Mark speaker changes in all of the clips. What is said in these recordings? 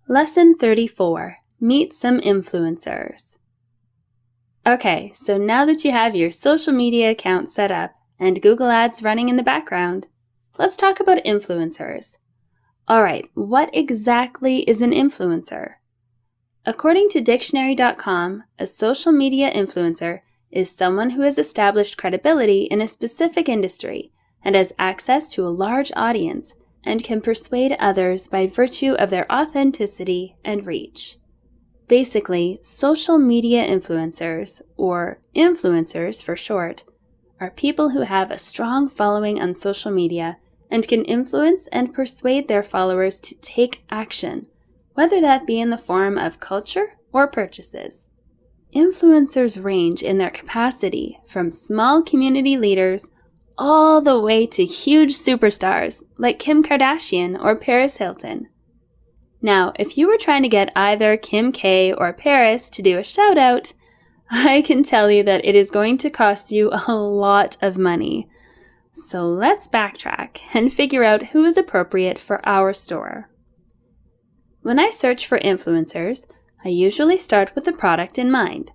Speaker 1: Lesson 34. Meet some influencers. Okay, so now that you have your social media account set up and Google Ads running in the background, let's talk about influencers. Alright, what exactly is an influencer? According to dictionary.com, a social media influencer is someone who has established credibility in a specific industry and has access to a large audience and can persuade others by virtue of their authenticity and reach. Basically, social media influencers, or influencers for short, are people who have a strong following on social media and can influence and persuade their followers to take action, whether that be in the form of culture or purchases. Influencers range in their capacity from small community leaders all the way to huge superstars like Kim Kardashian or Paris Hilton. Now, if you were trying to get either Kim K or Paris to do a shout out, I can tell you that it is going to cost you a lot of money. So let's backtrack and figure out who is appropriate for our store. When I search for influencers, I usually start with the product in mind.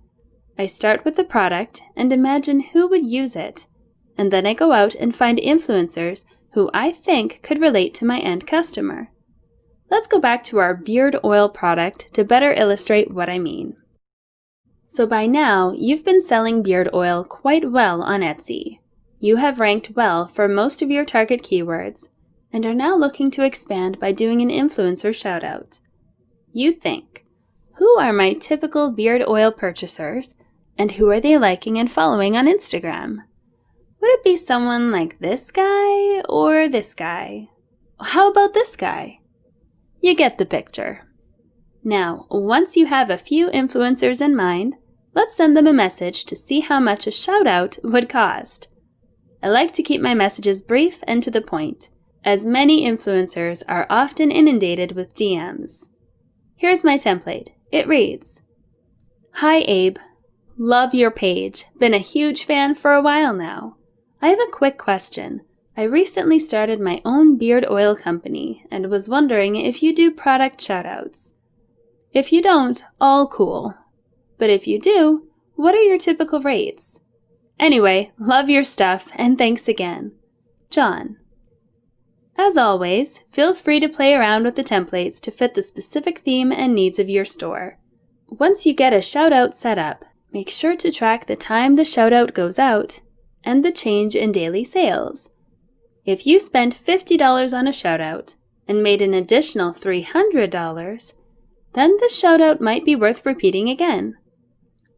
Speaker 1: I start with the product and imagine who would use it, and then I go out and find influencers who I think could relate to my end customer. Let's go back to our beard oil product to better illustrate what I mean. So by now, you've been selling beard oil quite well on Etsy. You have ranked well for most of your target keywords, and are now looking to expand by doing an influencer shoutout. You think, who are my typical beard oil purchasers, and who are they liking and following on Instagram? Would it be someone like this guy or this guy? How about this guy? You get the picture. Now, once you have a few influencers in mind, let's send them a message to see how much a shoutout would cost. I like to keep my messages brief and to the point, as many influencers are often inundated with DMs. Here's my template. It reads, "Hi Abe, love your page. Been a huge fan for a while now. I have a quick question. I recently started my own beard oil company and was wondering if you do product shoutouts. If you don't, all cool. But if you do, what are your typical rates? Anyway, love your stuff and thanks again. John." As always, feel free to play around with the templates to fit the specific theme and needs of your store. Once you get a shoutout set up, make sure to track the time the shoutout goes out and the change in daily sales. If you spent $50 on a shoutout and made an additional $300, then the shoutout might be worth repeating again.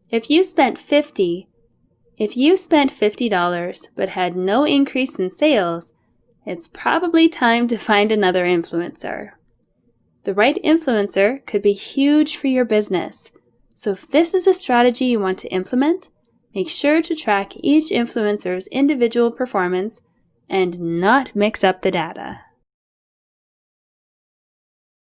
Speaker 1: If you spent $50 but had no increase in sales, it's probably time to find another influencer. The right influencer could be huge for your business, so if this is a strategy you want to implement, make sure to track each influencer's individual performance and not mix up the data.